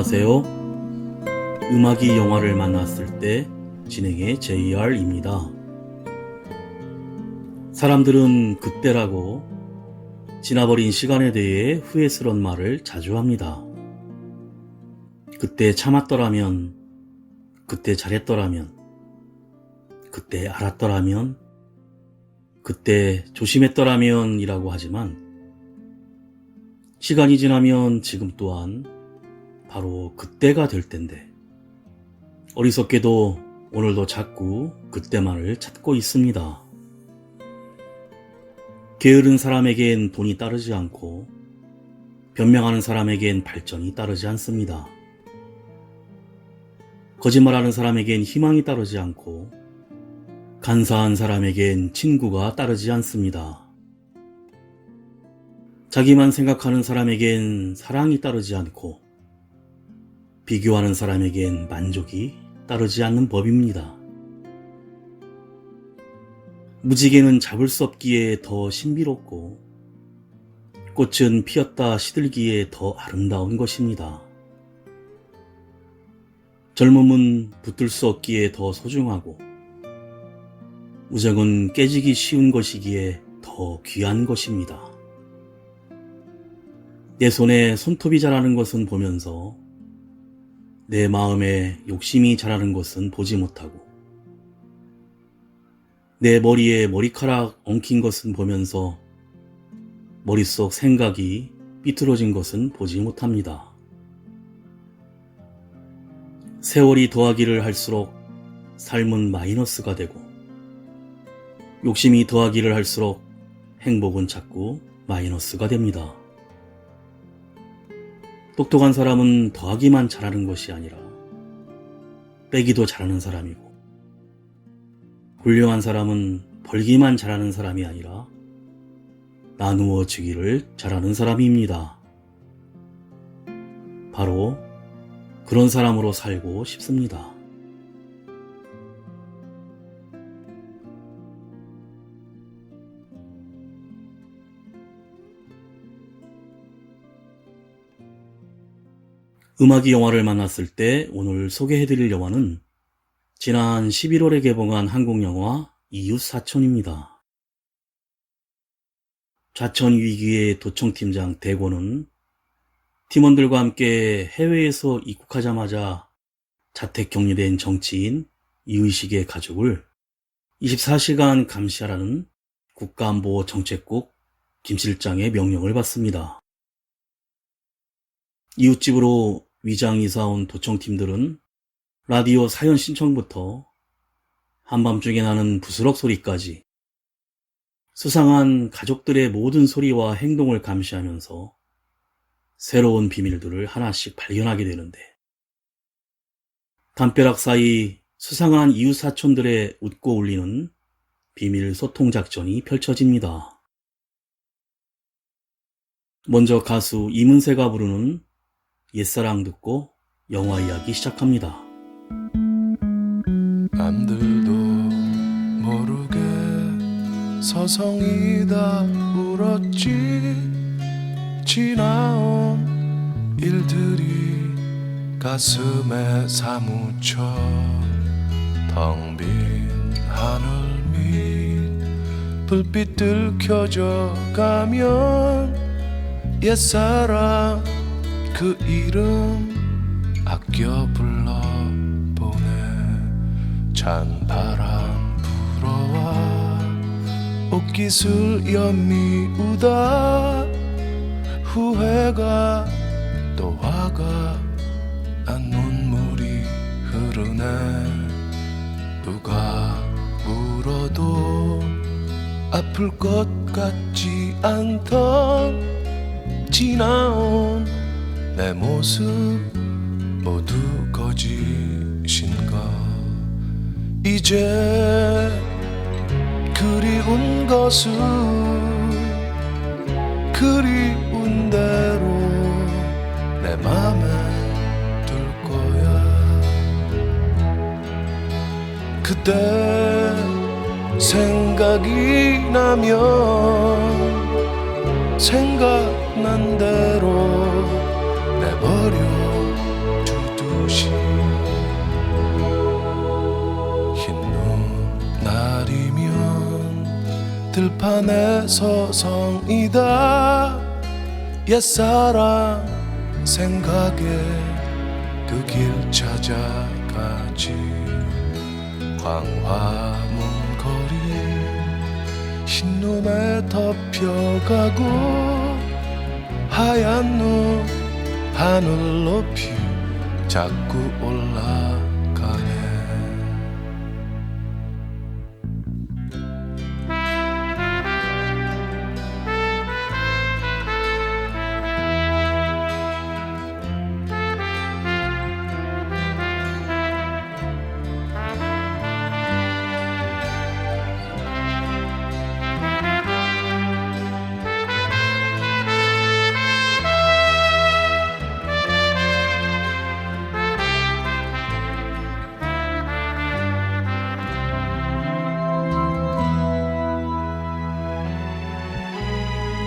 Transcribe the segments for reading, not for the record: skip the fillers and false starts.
안녕하세요. 음악이 영화를 만났을 때 진행의 JR입니다. 사람들은 그때라고 지나버린 시간에 대해 후회스러운 말을 자주 합니다. 그때 참았더라면, 그때 잘했더라면, 그때 알았더라면, 그때 조심했더라면 이라고 하지만 시간이 지나면 지금 또한 바로 그때가 될 텐데 어리석게도 오늘도 자꾸 그때만을 찾고 있습니다. 게으른 사람에겐 돈이 따르지 않고 변명하는 사람에겐 발전이 따르지 않습니다. 거짓말하는 사람에겐 희망이 따르지 않고 간사한 사람에겐 친구가 따르지 않습니다. 자기만 생각하는 사람에겐 사랑이 따르지 않고 비교하는 사람에겐 만족이 따르지 않는 법입니다. 무지개는 잡을 수 없기에 더 신비롭고 꽃은 피었다 시들기에 더 아름다운 것입니다. 젊음은 붙들 수 없기에 더 소중하고 우정은 깨지기 쉬운 것이기에 더 귀한 것입니다. 내 손에 손톱이 자라는 것은 보면서 내 마음에 욕심이 자라는 것은 보지 못하고 내 머리에 머리카락 엉킨 것은 보면서 머릿속 생각이 삐뚤어진 것은 보지 못합니다. 세월이 더하기를 할수록 삶은 마이너스가 되고 욕심이 더하기를 할수록 행복은 자꾸 마이너스가 됩니다. 똑똑한 사람은 더하기만 잘하는 것이 아니라 빼기도 잘하는 사람이고 훌륭한 사람은 벌기만 잘하는 사람이 아니라 나누어 주기를 잘하는 사람입니다. 바로 그런 사람으로 살고 싶습니다. 음악이 영화를 만났을 때 오늘 소개해드릴 영화는 지난 11월에 개봉한 한국 영화 이웃사촌입니다. 좌천 위기의 도청팀장 대고는 팀원들과 함께 해외에서 입국하자마자 자택 격리된 정치인 이의식의 가족을 24시간 감시하라는 국가안보정책국 김 실장의 명령을 받습니다. 이웃집으로 위장 이사 온 도청팀들은 라디오 사연 신청부터 한밤중에 나는 부스럭 소리까지 수상한 가족들의 모든 소리와 행동을 감시하면서 새로운 비밀들을 하나씩 발견하게 되는데 담벼락 사이 수상한 이웃 사촌들의 웃고 울리는 비밀 소통 작전이 펼쳐집니다. 먼저 가수 이문세가 부르는 옛사랑 듣고 영화 이야기 시작합니다. 남들도 모르게 서성이다 울었지. 지나온 일들이 가슴에 사무쳐 텅 빈 하늘 밑 불빛들 켜져 가면 옛사랑 그 이름 아껴 불러보네. 찬바람 불어와 옷깃을 연미우다. 후회가 또 화가 난 눈물이 흐르네. 누가 물어도 아플 것 같지 않던 지나온 내 모습 모두 거짓인가. 이제 그리운 것은 그리운 대로 내 맘에 둘 거야. 그때 생각이 나면 생각난 대로 내버려 들판에 서성이다 옛사랑 생각에 그 길 찾아가지 광화문 거리 흰눈에 덮여가고 하얀 눈 하늘 높이 자꾸 올라가네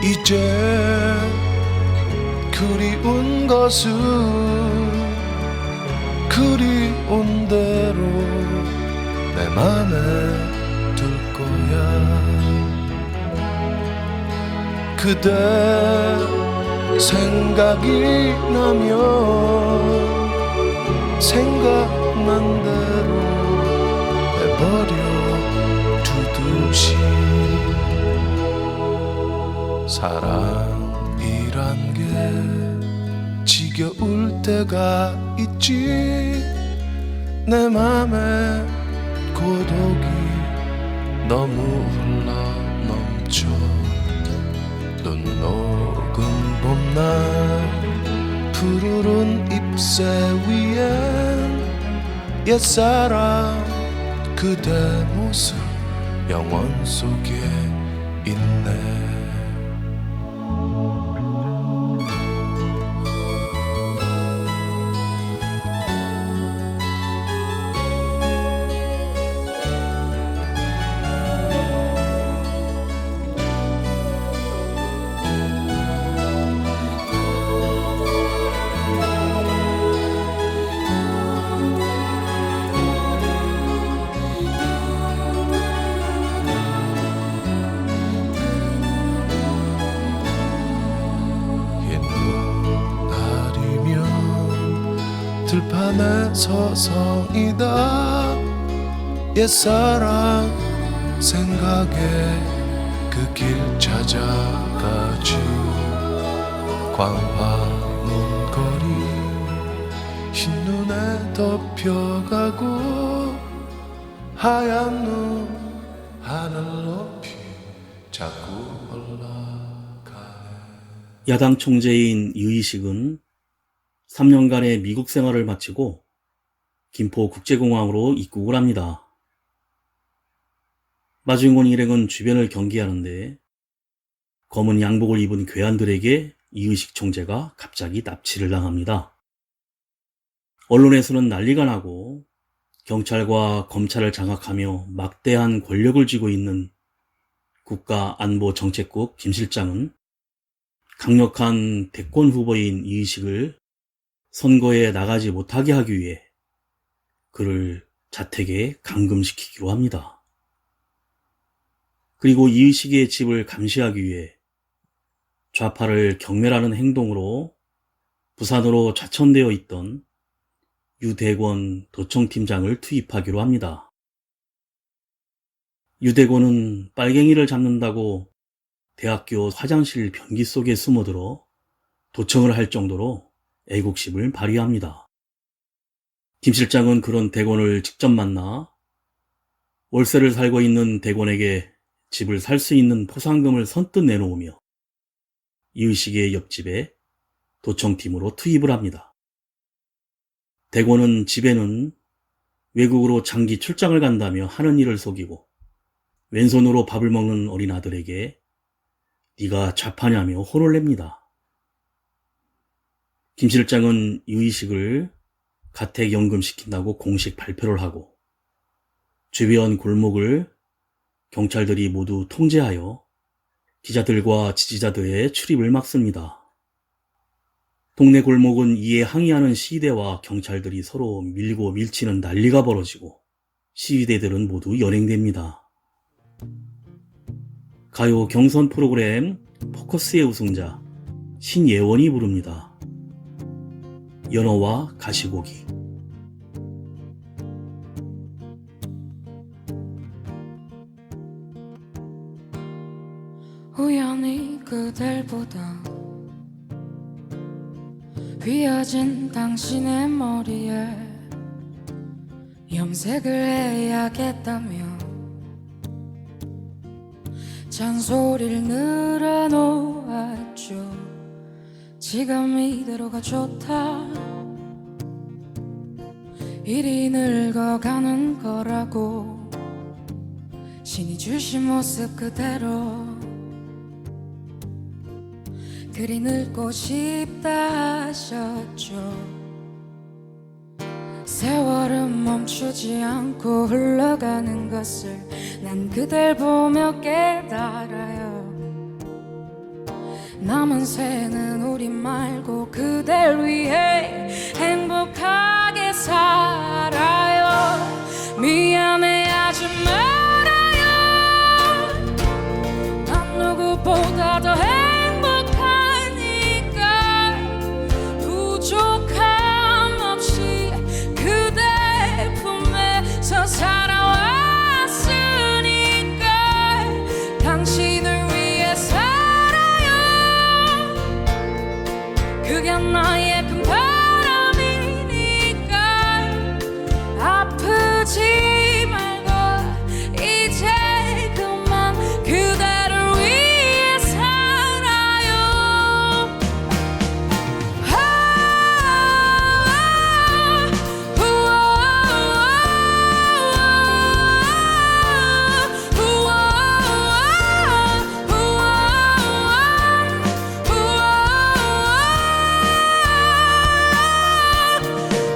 이제 그리운 것은 그리운 대로 내 맘에 둘 거야 그대 생각이 나면 생각난 대로 내버려 두듯이 사랑이란 게 지겨울 때가 있지 내 맘에 고독이 너무 흘러넘쳐 눈 녹은 봄날 푸르른 잎새 위엔 옛사랑 그대 모습 영원 속에 있네 들판에 서성이다 옛사랑 생각에 그 길 찾아가지 광화문 거리 흰눈에 덮여가고 하얀 눈 하늘 높이 자꾸 올라가네 야당 총재인 유이식은 3년간의 미국 생활을 마치고 김포국제공항으로 입국을 합니다. 마주인권 일행은 주변을 경계하는데 검은 양복을 입은 괴한들에게 이의식 총재가 갑자기 납치를 당합니다. 언론에서는 난리가 나고 경찰과 검찰을 장악하며 막대한 권력을 쥐고 있는 국가안보정책국 김 실장은 강력한 대권 후보인 이의식을 선거에 나가지 못하게 하기 위해 그를 자택에 감금시키기로 합니다. 그리고 이의식의 집을 감시하기 위해 좌파를 경멸하는 행동으로 부산으로 좌천되어 있던 유대권 도청팀장을 투입하기로 합니다. 유대권은 빨갱이를 잡는다고 대학교 화장실 변기 속에 숨어들어 도청을 할 정도로 애국심을 발휘합니다. 김 실장은 그런 대권을 직접 만나 월세를 살고 있는 대권에게 집을 살 수 있는 포상금을 선뜻 내놓으며 이의식의 옆집에 도청팀으로 투입을 합니다. 대권은 집에는 외국으로 장기 출장을 간다며 하는 일을 속이고 왼손으로 밥을 먹는 어린 아들에게 네가 좌파냐며 혼을 냅니다. 김 실장은 이의식을 가택연금시킨다고 공식 발표를 하고 주변 골목을 경찰들이 모두 통제하여 기자들과 지지자들의 출입을 막습니다. 동네 골목은 이에 항의하는 시위대와 경찰들이 서로 밀고 밀치는 난리가 벌어지고 시위대들은 모두 연행됩니다. 가요 경선 프로그램 포커스의 우승자 신예원이 부릅니다. 연어와 가시고기. 우연히 그댈 보다 휘어진 당신의 머리에 염색을 해야겠다며 잔소리를 늘어놓았죠. 지금 이대로가 좋다, 일이 늙어가는 거라고 신이 주신 모습 그대로 그리 늙고 싶다 하셨죠. 세월은 멈추지 않고 흘러가는 것을 난 그댈 보며 깨달아요. 남은 생은 우리 말고 그댈 위해 행복하게 살아요. 미안해하지 말아요. 난 누구보다 더 행복하니까 부족함 없이 그대 품에서 살아왔으니까 당신을 위해 살아요. 그게 나의 큰 바람이니까 아프지 말고 이제 그만 그대를 위해 살아요.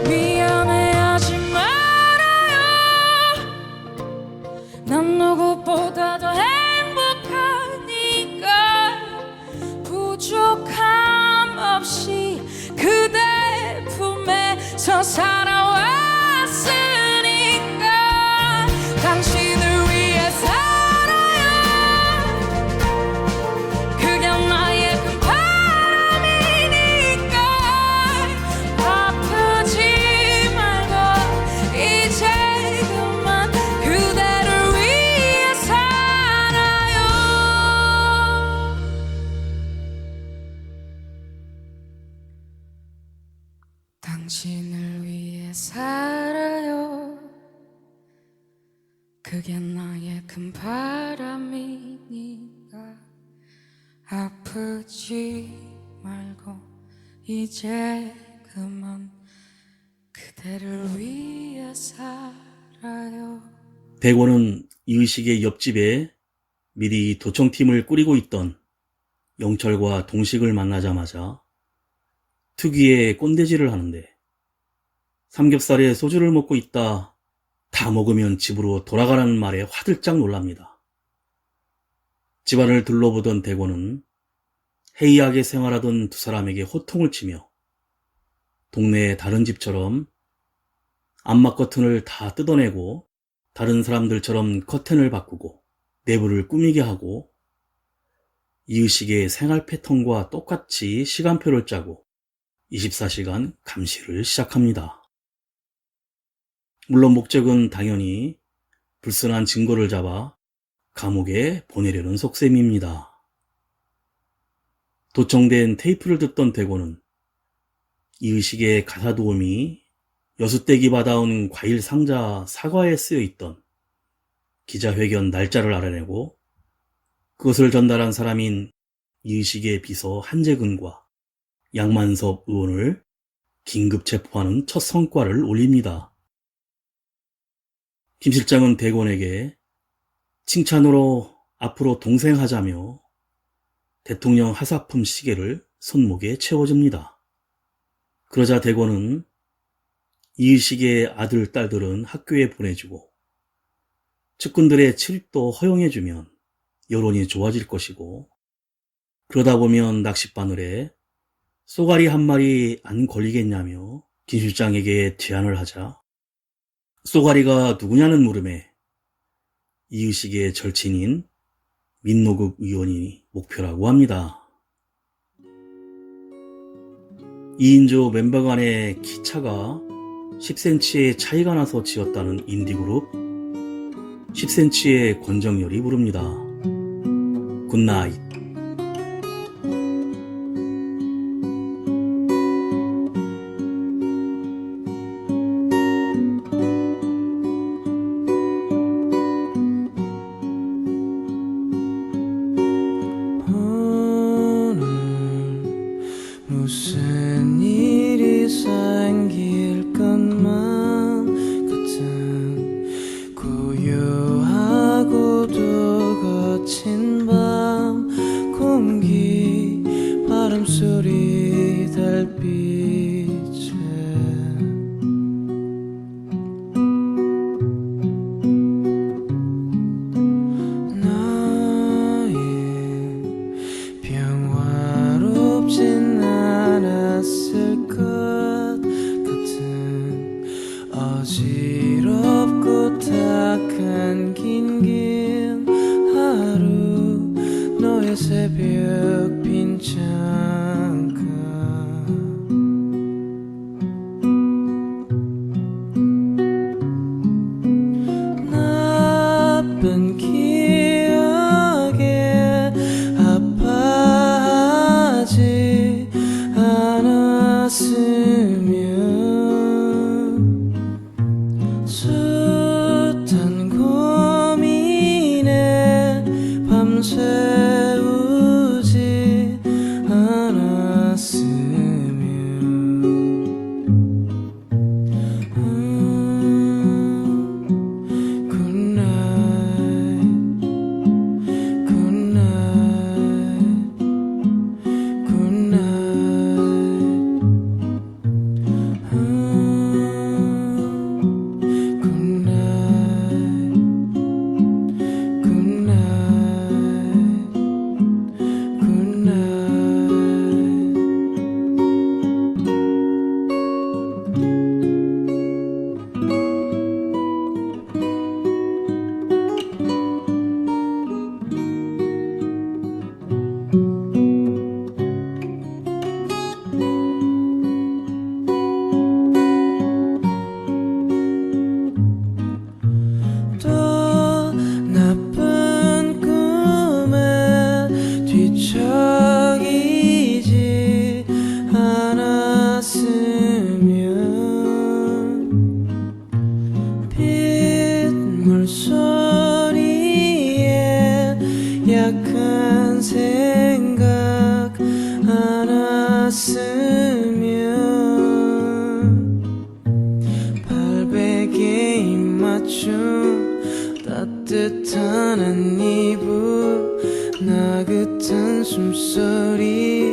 미안해하지 말아요. 난 누구보다 더 행복하니까 부족함 없이 그대 품에서 살아왔으니까 당신을 위해 살아요. 그게 나의 큰 바람이니까 아프지 말고 이제 그만 그대를 위해 살아요. 당신을 위해 살아요. 그게 나의 큰 바람이니까 아프지 말고 이제 그만 그대를 위해 살아요. 대권은 이의식의 옆집에 미리 도청팀을 꾸리고 있던 영철과 동식을 만나자마자 특유의 꼰대질을 하는데, 삼겹살에 소주를 먹고 있다, 다 먹으면 집으로 돌아가라는 말에 화들짝 놀랍니다. 집안을 둘러보던 대권은 해이하게 생활하던 두 사람에게 호통을 치며 동네의 다른 집처럼 암막 커튼을 다 뜯어내고 다른 사람들처럼 커튼을 바꾸고 내부를 꾸미게 하고 이의식의 생활 패턴과 똑같이 시간표를 짜고 24시간 감시를 시작합니다. 물론 목적은 당연히 불순한 증거를 잡아 감옥에 보내려는 속셈입니다. 도청된 테이프를 듣던 대고는 이의식의 가사도우미 여수댁이 받아온 과일 상자 사과에 쓰여있던 기자회견 날짜를 알아내고 그것을 전달한 사람인 이의식의 비서 한재근과 양만섭 의원을 긴급 체포하는 첫 성과를 올립니다. 김 실장은 대권에게 칭찬으로 앞으로 동생하자며 대통령 하사품 시계를 손목에 채워줍니다. 그러자 대권은 이의식의 아들, 딸들은 학교에 보내주고 측근들의 출입도 허용해주면 여론이 좋아질 것이고, 그러다 보면 낚싯바늘에 쏘가리 한 마리 안 걸리겠냐며 김 실장에게 제안을 하자 쏘가리가 누구냐는 물음에 이의식의 절친인 민노급 의원이 목표라고 합니다. 2인조 멤버 간의 키차가 10cm의 차이가 나서 지었다는 인디그룹 10cm의 권정열이 부릅니다. 굿나잇. 오늘 무슨 일이 생길 것만 같은 고요하고도 거친 밤 공기 바람소리 달빛에 평화롭진 않았을 것 같은 어지럽고 탁한 긴 하루 너의 새벽 빈 창가 나쁜 기억에 아파하지 않았으면 숱한 고민에 밤새우지 않았으면 또 나쁜 꿈에 뒤척이지 않았으면 빗물 소리에 약한 생각 않았으면 발베개 입 맞춤 따뜻한 한 이불 나긋한 숨소리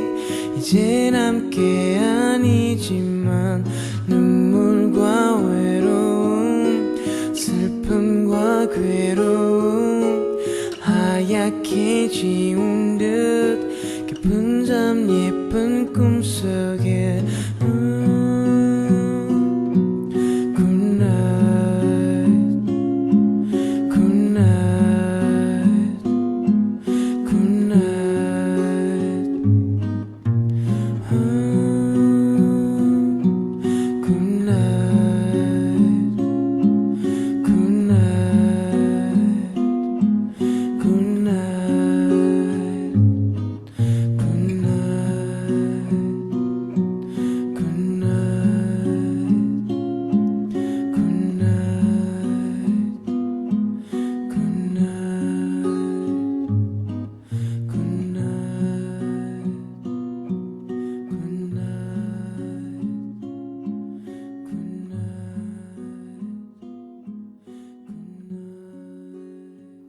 이젠 함께 아니지만 눈물과 외로움 슬픔과 괴로움 하얗게 지운 듯 깊은 잠 예쁜 꿈속에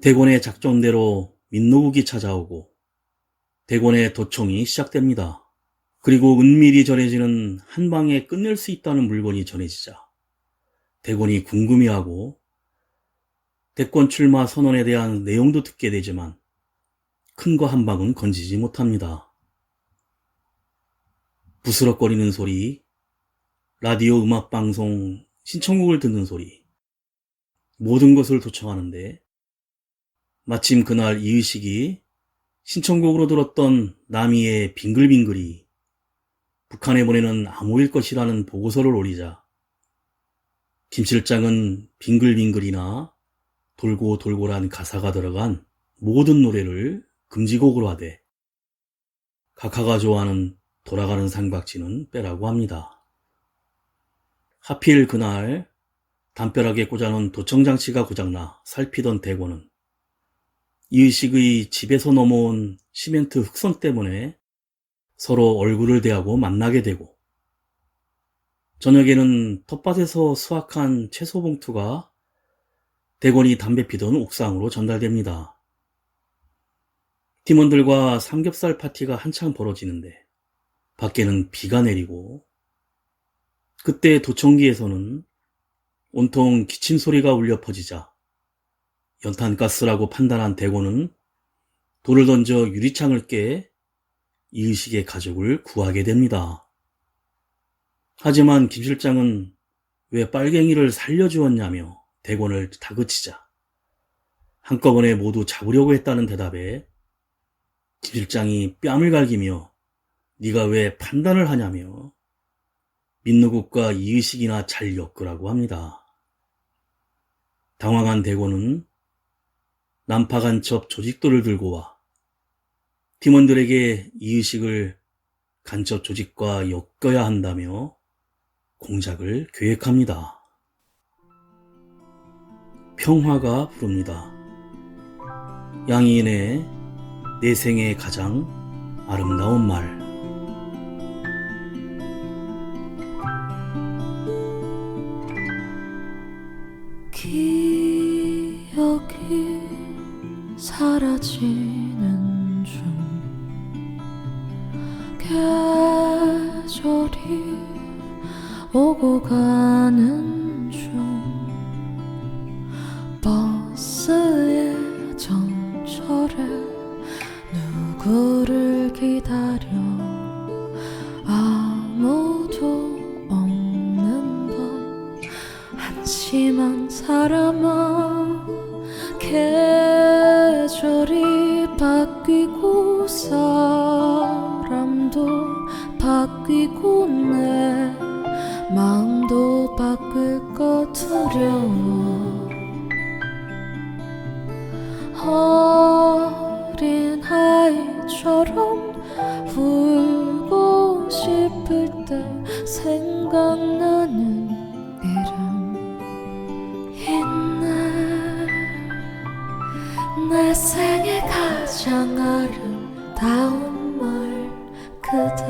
대권의 작전대로 민노국이 찾아오고 대권의 도청이 시작됩니다. 그리고 은밀히 전해지는 한 방에 끝낼 수 있다는 물건이 전해지자 대권이 궁금해하고 대권 출마 선언에 대한 내용도 듣게 되지만 큰 거 한 방은 건지지 못합니다. 부스럭거리는 소리, 라디오 음악방송 신청곡을 듣는 소리, 모든 것을 도청하는데 마침 그날 이의식이 신청곡으로 들었던 남이의 빙글빙글이 북한에 보내는 암호일 것이라는 보고서를 올리자 김 실장은 빙글빙글이나 돌고 돌고란 가사가 들어간 모든 노래를 금지곡으로 하되 각하가 좋아하는 돌아가는 삼각지는 빼라고 합니다. 하필 그날 담벼락에 꽂아놓은 도청장치가 고장나 살피던 대고는 이의식의 집에서 넘어온 시멘트 흑선 때문에 서로 얼굴을 대하고 만나게 되고 저녁에는 텃밭에서 수확한 채소 봉투가 대건이 담배 피던 옥상으로 전달됩니다. 팀원들과 삼겹살 파티가 한창 벌어지는데 밖에는 비가 내리고 그때 도청기에서는 온통 기침 소리가 울려 퍼지자 연탄가스라고 판단한 대고는 돌을 던져 유리창을 깨 이의식의 가족을 구하게 됩니다. 하지만 김 실장은 왜 빨갱이를 살려주었냐며 대권을 다그치자 한꺼번에 모두 잡으려고 했다는 대답에 김 실장이 뺨을 갈기며 네가 왜 판단을 하냐며 민노국과 이의식이나 잘 엮으라고 합니다. 당황한 대권은 난파간첩 조직도를 들고 와 팀원들에게 이의식을 간첩 조직과 엮어야 한다며 공작을 계획합니다. 평화가 부릅니다. 양희인의 내 생의 가장 아름다운 말. 기억이 사라지는 중 계절이 오고 가는 중 버스의 전철에 누구를 기다려 아무도 없는 밤 한심한 사람아 계절이 바뀌고 사람도 바뀌고 내 마음도 바뀔까 두려워 어린 아이처럼 울고 싶을 때 생각나는 이름 있네 내 생에 가장 아름다운 말 그대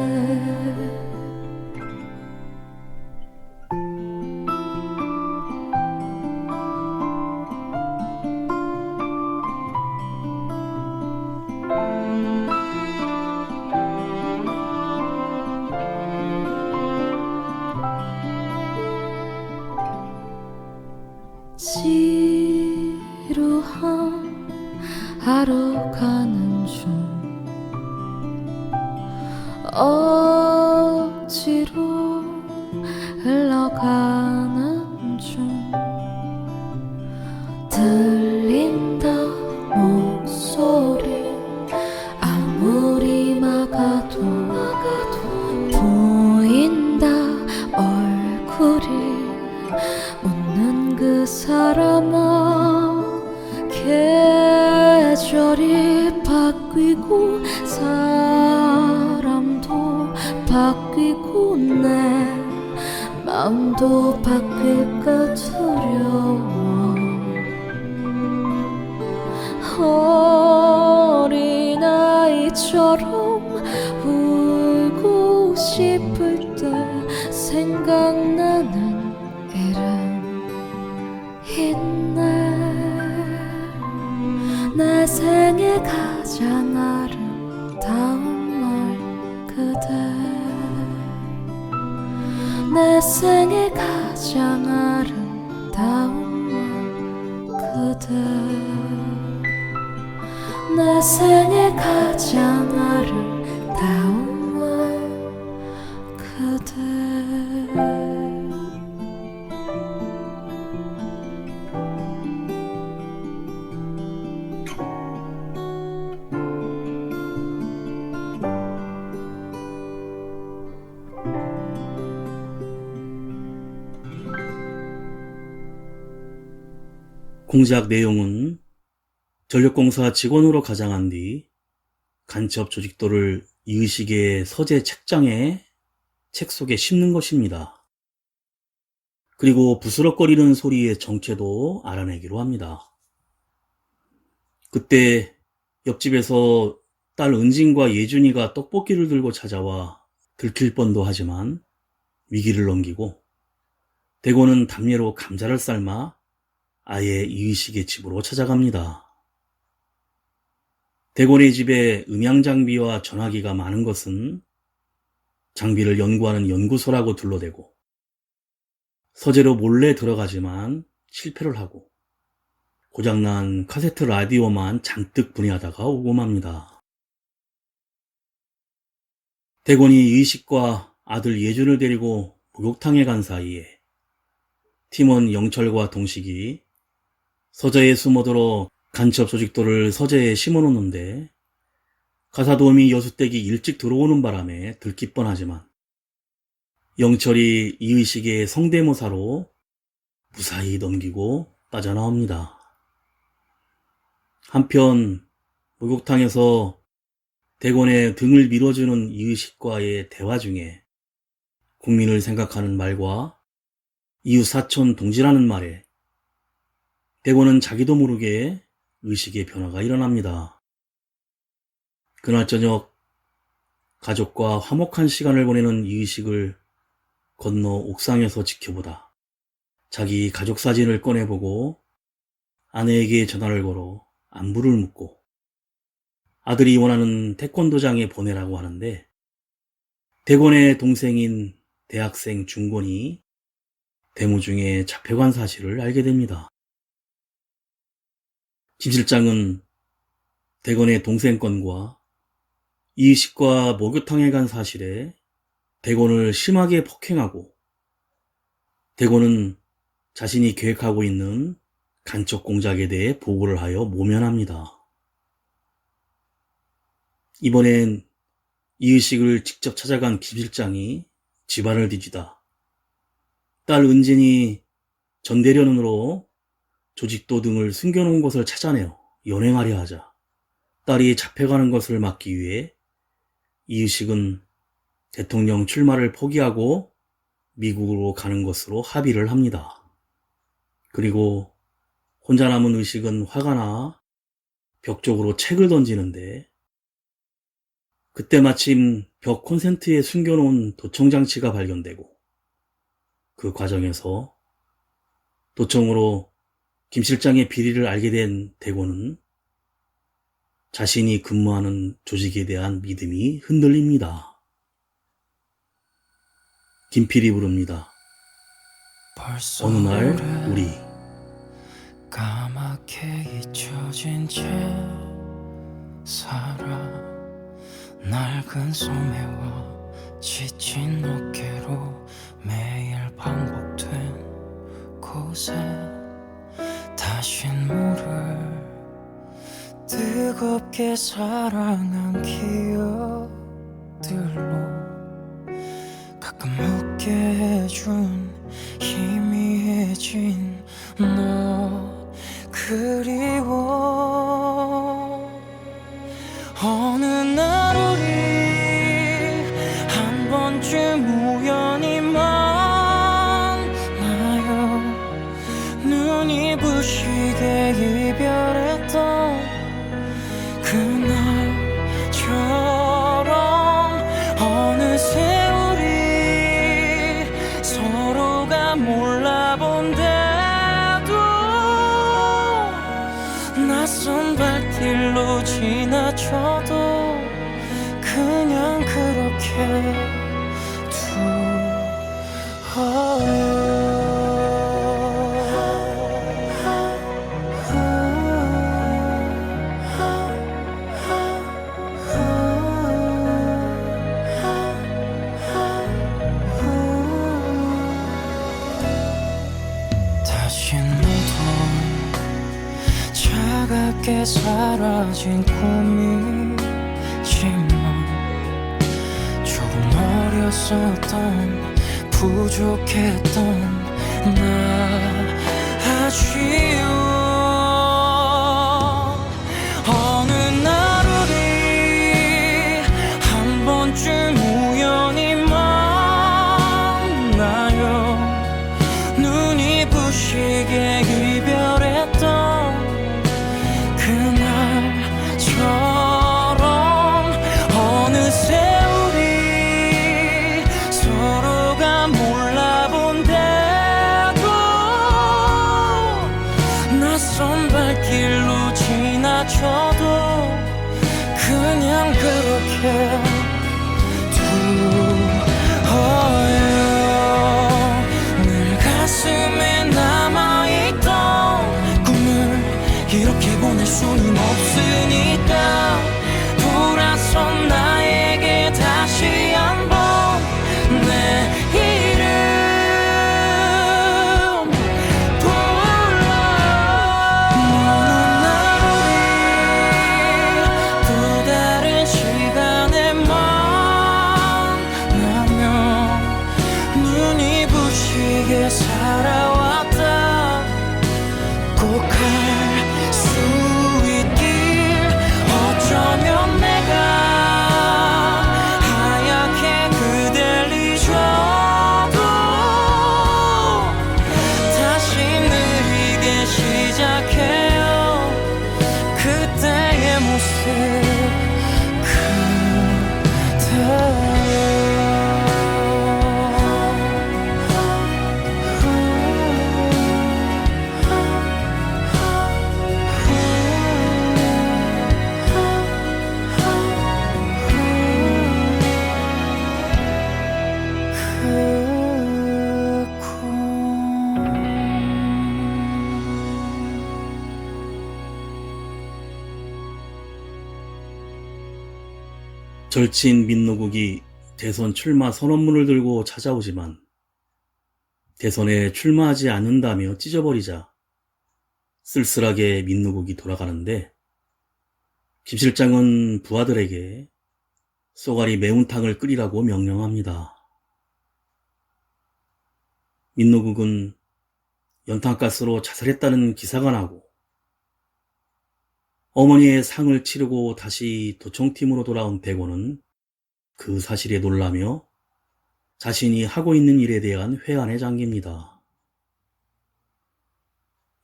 지루한 하루 가는 중 억지로 흘러가는 중 들린다 목소리 아무리 막아도 보인다 얼굴이 웃는 그 사람아 계절이 바뀌고 사람도 바뀌고 내 마음도 바뀔까 두려워 어린아이처럼 울고 싶을 때 생각나는 이름 있네 내 생에 가장 아름다운 말 그대 내 생에 가장 아름다운 말 그대 내 생에 가장 아름다운 말 그대 공작 내용은 전력공사 직원으로 가장한 뒤 간첩 조직도를 이의식의 서재 책장에 책 속에 심는 것입니다. 그리고 부스럭거리는 소리의 정체도 알아내기로 합니다. 그때 옆집에서 딸 은진과 예준이가 떡볶이를 들고 찾아와 들킬 뻔도 하지만 위기를 넘기고 대곤은 담례로 감자를 삶아 아예 이의식의 집으로 찾아갑니다. 대곤의 집에 음향장비와 전화기가 많은 것은 장비를 연구하는 연구소라고 둘러대고 서재로 몰래 들어가지만 실패를 하고 고장난 카세트 라디오만 잔뜩 분해하다가 오고 맙니다. 대곤이 의식과 아들 예준을 데리고 목욕탕에 간 사이에 팀원 영철과 동식이 서재에 숨어들어 간첩 조직도를 서재에 심어놓는데 가사도우미 여수댁이 일찍 들어오는 바람에 들킬 뻔하지만 영철이 이의식의 성대모사로 무사히 넘기고 빠져나옵니다. 한편 목욕탕에서 대곤의 등을 밀어주는 이의식과의 대화 중에 국민을 생각하는 말과 이웃 사촌 동지라는 말에 대곤은 자기도 모르게 의식의 변화가 일어납니다. 그날 저녁 가족과 화목한 시간을 보내는 이의식을 건너 옥상에서 지켜보다 자기 가족 사진을 꺼내보고 아내에게 전화를 걸어 안부를 묻고 아들이 원하는 태권도장에 보내라고 하는데 대곤의 동생인 대학생 중곤이 데모 중에 잡혀간 사실을 알게 됩니다. 김 실장은 대곤의 동생 건과 이의식과 목욕탕에 간 사실에 대곤을 심하게 폭행하고 대곤은 자신이 계획하고 있는 간첩 공작에 대해 보고를 하여 모면합니다. 이번엔 이의식을 직접 찾아간 김 실장이 집안을 뒤지다 딸 은진이 전대련으로 조직도 등을 숨겨놓은 것을 찾아내어 연행하려 하자 딸이 잡혀가는 것을 막기 위해 이의식은 대통령 출마를 포기하고 미국으로 가는 것으로 합의를 합니다. 그리고 혼자 남은 의식은 화가 나 벽 쪽으로 책을 던지는데 그때 마침 벽 콘센트에 숨겨놓은 도청장치가 발견되고 그 과정에서 도청으로 김 실장의 비리를 알게 된 대곤은 자신이 근무하는 조직에 대한 믿음이 흔들립니다. 김필이 부릅니다. 어느 날 우리 까맣게 잊혀진 채 살아 낡은 소매와 지친 어깨로 매일 반복된 곳에 다신 물을 뜨겁게 사랑한 기억들로 가끔 웃게 해준 희미해진 너 그리워. 어느 날 우리 한 번쯤 우연히 만나요. 눈이 부시게 이별했던 그날처럼 어느새 우리 서로가 몰라본 데도 낯선 발길로 지나쳐도 그냥 그렇게 다시 너도 차갑게 사라진 꿈이지만 조금 어렸었던 부족했던 나 아쉬워. 그냥 그렇게 두어요. 늘 가슴에 남아있던 꿈을 이렇게 보낼 수는 없으니까 돌아선 나에게 다시 한번 내 이름 불러. 먼 날 우리 또 다른 시간에 만나면 눈이 부시게 살아왔다 꼭 할 수 있길. 어쩌면 내가 하얗게 그댈 잊어도 다시 느리게 시작해요. 그때의 모습 절친 민노국이 대선 출마 선언문을 들고 찾아오지만 대선에 출마하지 않는다며 찢어버리자 쓸쓸하게 민노국이 돌아가는데 김 실장은 부하들에게 쏘가리 매운탕을 끓이라고 명령합니다. 민노국은 연탄가스로 자살했다는 기사가 나고 어머니의 상을 치르고 다시 도청팀으로 돌아온 대곤은 그 사실에 놀라며 자신이 하고 있는 일에 대한 회한에 잠깁니다.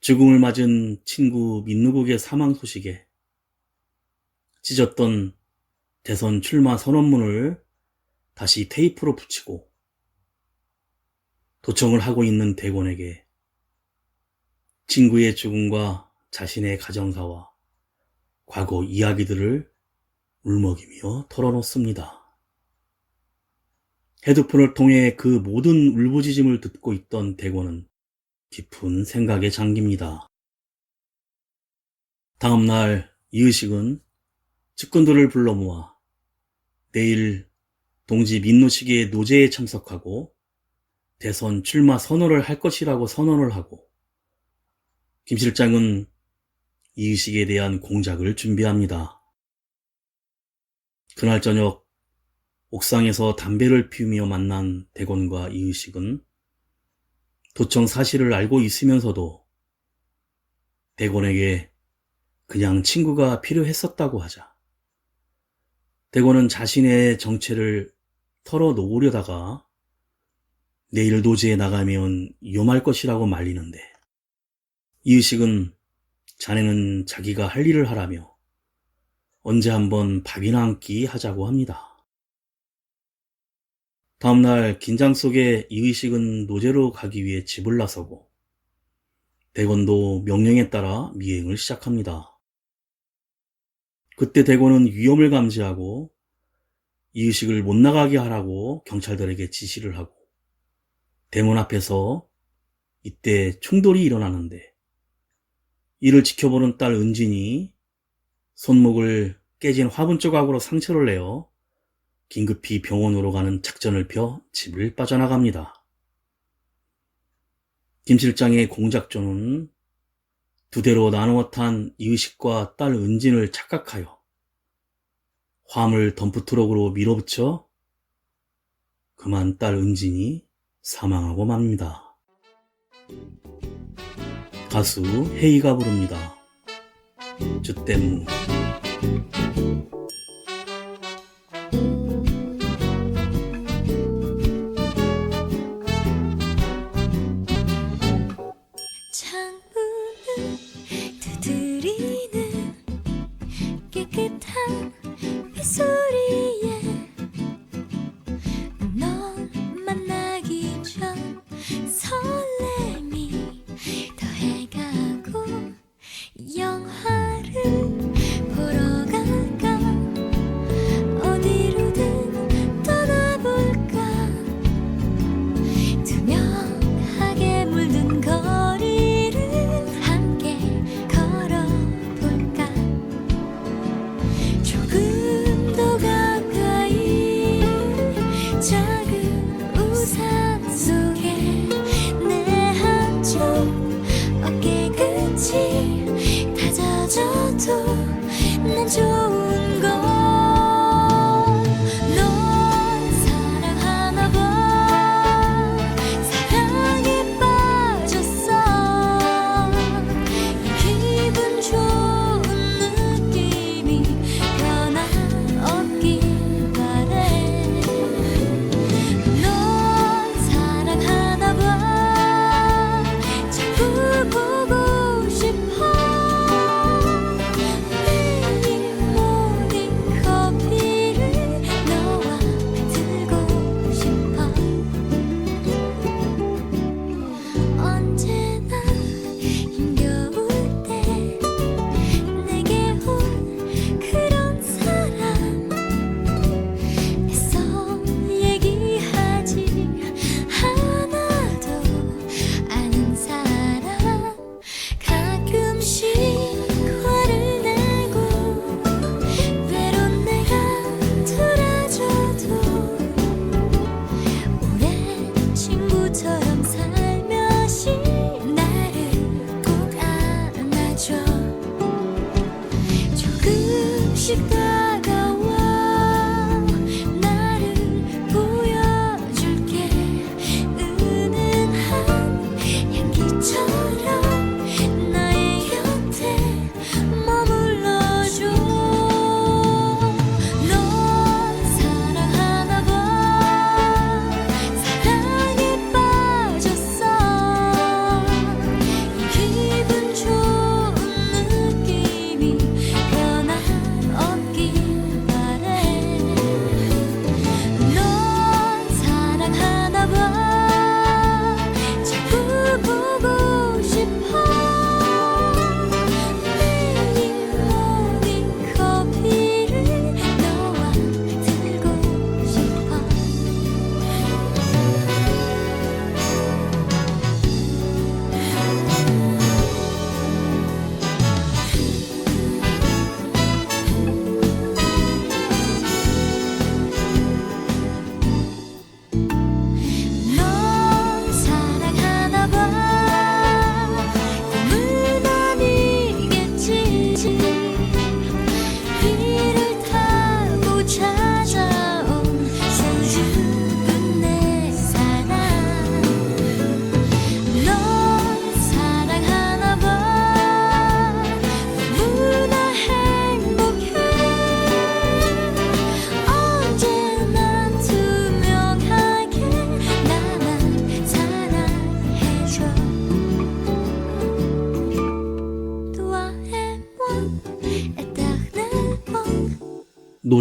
죽음을 맞은 친구 민누국의 사망 소식에 찢었던 대선 출마 선언문을 다시 테이프로 붙이고 도청을 하고 있는 대곤에게 친구의 죽음과 자신의 가정사와 과거 이야기들을 울먹이며 털어놓습니다. 헤드폰을 통해 그 모든 울부짖음을 듣고 있던 대곤은 깊은 생각에 잠깁니다. 다음 날 이의식은 측근들을 불러 모아 내일 동지 민노식의 노제에 참석하고 대선 출마 선언을 할 것이라고 선언을 하고 김 실장은 이의식에 대한 공작을 준비합니다. 그날 저녁 옥상에서 담배를 피우며 만난 대곤과 이의식은 도청 사실을 알고 있으면서도 대곤에게 그냥 친구가 필요했었다고 하자 대곤은 자신의 정체를 털어놓으려다가 내일 노제에 나가면 위험할 것이라고 말리는데 이의식은 자네는 자기가 할 일을 하라며 언제 한번 밥이나 한 끼 하자고 합니다. 다음날 긴장 속에 이의식은 노제로 가기 위해 집을 나서고 대곤도 명령에 따라 미행을 시작합니다. 그때 대곤은 위험을 감지하고 이의식을 못 나가게 하라고 경찰들에게 지시를 하고 대문 앞에서 이때 충돌이 일어나는데 이를 지켜보는 딸 은진이 손목을 깨진 화분 조각으로 상처를 내어 긴급히 병원으로 가는 작전을 펴 집을 빠져나갑니다. 김 실장의 공작조는 두 대로 나누어 탄 이의식과 딸 은진을 착각하여 화물 덤프트럭으로 밀어붙여 그만 딸 은진이 사망하고 맙니다. 가수 헤이가 부릅니다. 주댐무. 창문을 두드리는 깨끗한 빗소리에 넌 만나기 전 설렘이 더해가고 영화를 보러 갈까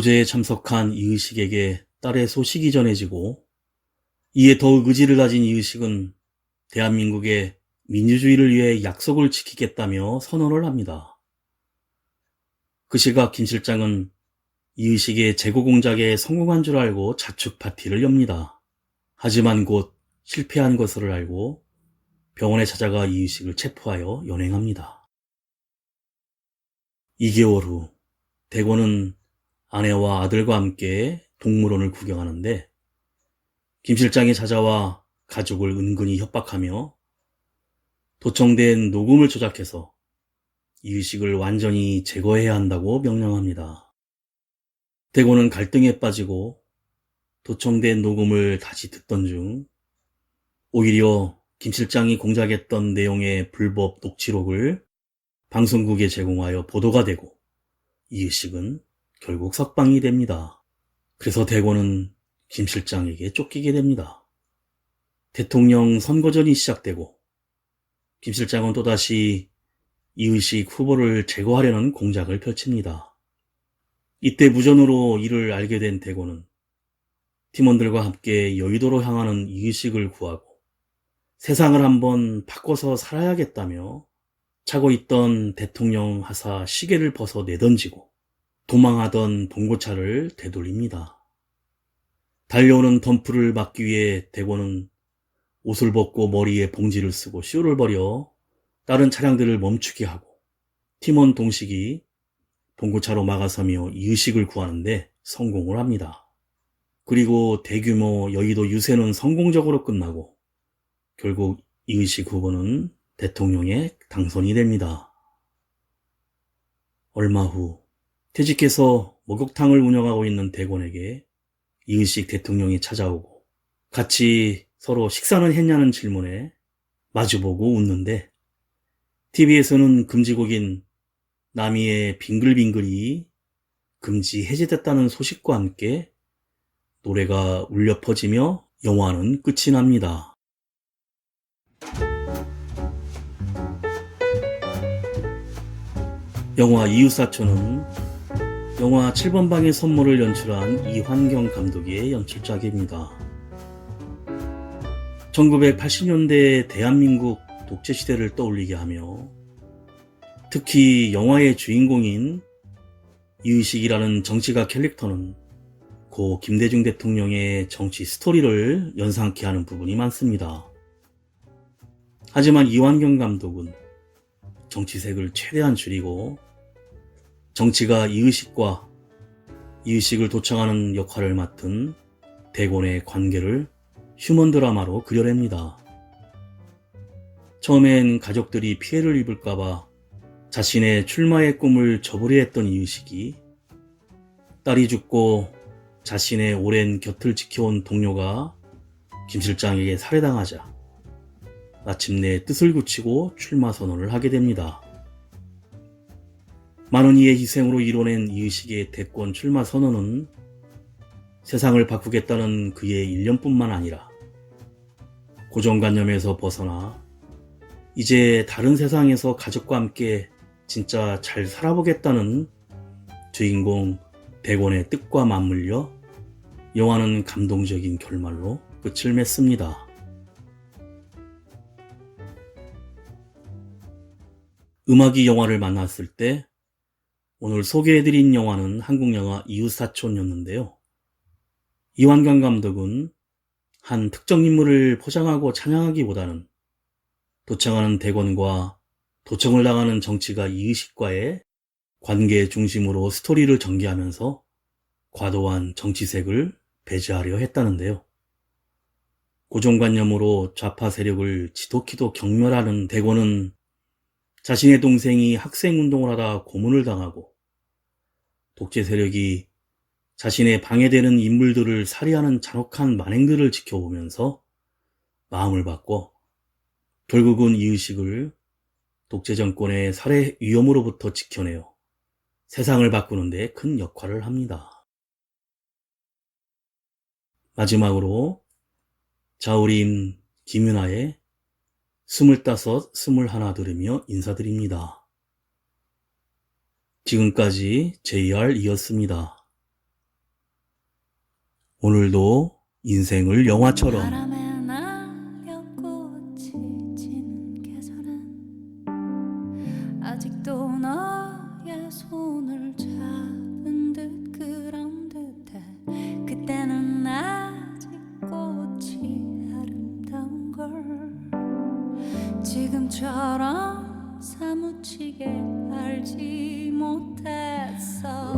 도제에 참석한 이의식에게 딸의 소식이 전해지고 이에 더욱 의지를 다진 이의식은 대한민국의 민주주의를 위해 약속을 지키겠다며 선언을 합니다. 그 시각 김 실장은 이의식의 재고 공작에 성공한 줄 알고 자축 파티를 엽니다. 하지만 곧 실패한 것을 알고 병원에 찾아가 이의식을 체포하여 연행합니다. 2개월 후 대권은 아내와 아들과 함께 동물원을 구경하는데 김 실장이 찾아와 가족을 은근히 협박하며 도청된 녹음을 조작해서 이의식을 완전히 제거해야 한다고 명령합니다. 대권은 갈등에 빠지고 도청된 녹음을 다시 듣던 중 오히려 김 실장이 공작했던 내용의 불법 녹취록을 방송국에 제공하여 보도가 되고 이의식은 결국 석방이 됩니다. 그래서 대권은 김 실장에게 쫓기게 됩니다. 대통령 선거전이 시작되고 김 실장은 또다시 이의식 후보를 제거하려는 공작을 펼칩니다. 이때 무전으로 이를 알게 된 대권은 팀원들과 함께 여의도로 향하는 이의식을 구하고 세상을 한번 바꿔서 살아야겠다며 차고 있던 대통령 하사 시계를 벗어 내던지고 도망하던 봉고차를 되돌립니다. 달려오는 덤프를 막기 위해 대권은 옷을 벗고 머리에 봉지를 쓰고 쇼를 벌여 다른 차량들을 멈추게 하고 팀원 동식이 봉고차로 막아서며 이의식을 구하는데 성공을 합니다. 그리고 대규모 여의도 유세는 성공적으로 끝나고 결국 이의식 후보는 대통령에 당선이 됩니다. 얼마 후 퇴직해서 목욕탕을 운영하고 있는 대권에게 이의식 대통령이 찾아오고 같이 서로 식사는 했냐는 질문에 마주보고 웃는데 TV에서는 금지곡인 나미의 빙글빙글이 금지 해제됐다는 소식과 함께 노래가 울려 퍼지며 영화는 끝이 납니다. 영화 이웃사촌은 영화 7번 방의 선물을 연출한 이환경 감독의 연출작입니다. 1980년대 대한민국 독재시대를 떠올리게 하며 특히 영화의 주인공인 이의식이라는 정치가 캐릭터는 고 김대중 대통령의 정치 스토리를 연상케 하는 부분이 많습니다. 하지만 이환경 감독은 정치색을 최대한 줄이고 정치가 이의식과 이의식을 도청하는 역할을 맡은 대권의 관계를 휴먼 드라마로 그려냅니다. 처음엔 가족들이 피해를 입을까봐 자신의 출마의 꿈을 접으려 했던 이의식이 딸이 죽고 자신의 오랜 곁을 지켜온 동료가 김 실장에게 살해당하자 마침내 뜻을 굳히고 출마 선언을 하게 됩니다. 많은 이의 희생으로 이뤄낸 이의식의 대권 출마 선언은 세상을 바꾸겠다는 그의 일념뿐만 아니라 고정관념에서 벗어나 이제 다른 세상에서 가족과 함께 진짜 잘 살아보겠다는 주인공 대권의 뜻과 맞물려 영화는 감동적인 결말로 끝을 맺습니다. 음악이 영화를 만났을 때 오늘 소개해드린 영화는 한국영화 이웃사촌이었는데요. 이환경 감독은 한 특정 인물을 포장하고 찬양하기보다는 도청하는 대권과 도청을 당하는 정치가 이의식과의 관계 중심으로 스토리를 전개하면서 과도한 정치색을 배제하려 했다는데요. 고정관념으로 좌파 세력을 지독히도 경멸하는 대권은 자신의 동생이 학생운동을 하다 고문을 당하고 독재 세력이 자신의 방해되는 인물들을 살해하는 잔혹한 만행들을 지켜보면서 마음을 바꿔 결국은 이의식을 독재 정권의 살해 위험으로부터 지켜내어 세상을 바꾸는 데 큰 역할을 합니다. 마지막으로 자우림 김윤아의 25, 21 들으며 인사드립니다. 지금까지 JR이었습니다. 오늘도 인생을 영화처럼 바람에 날려 꽃이 지는 계절은 아직도 너의 손을 잡은 듯 그런 듯해. 그때는 아직 꽃이 아름다운 걸 지금처럼 사무치게 알지 못했어.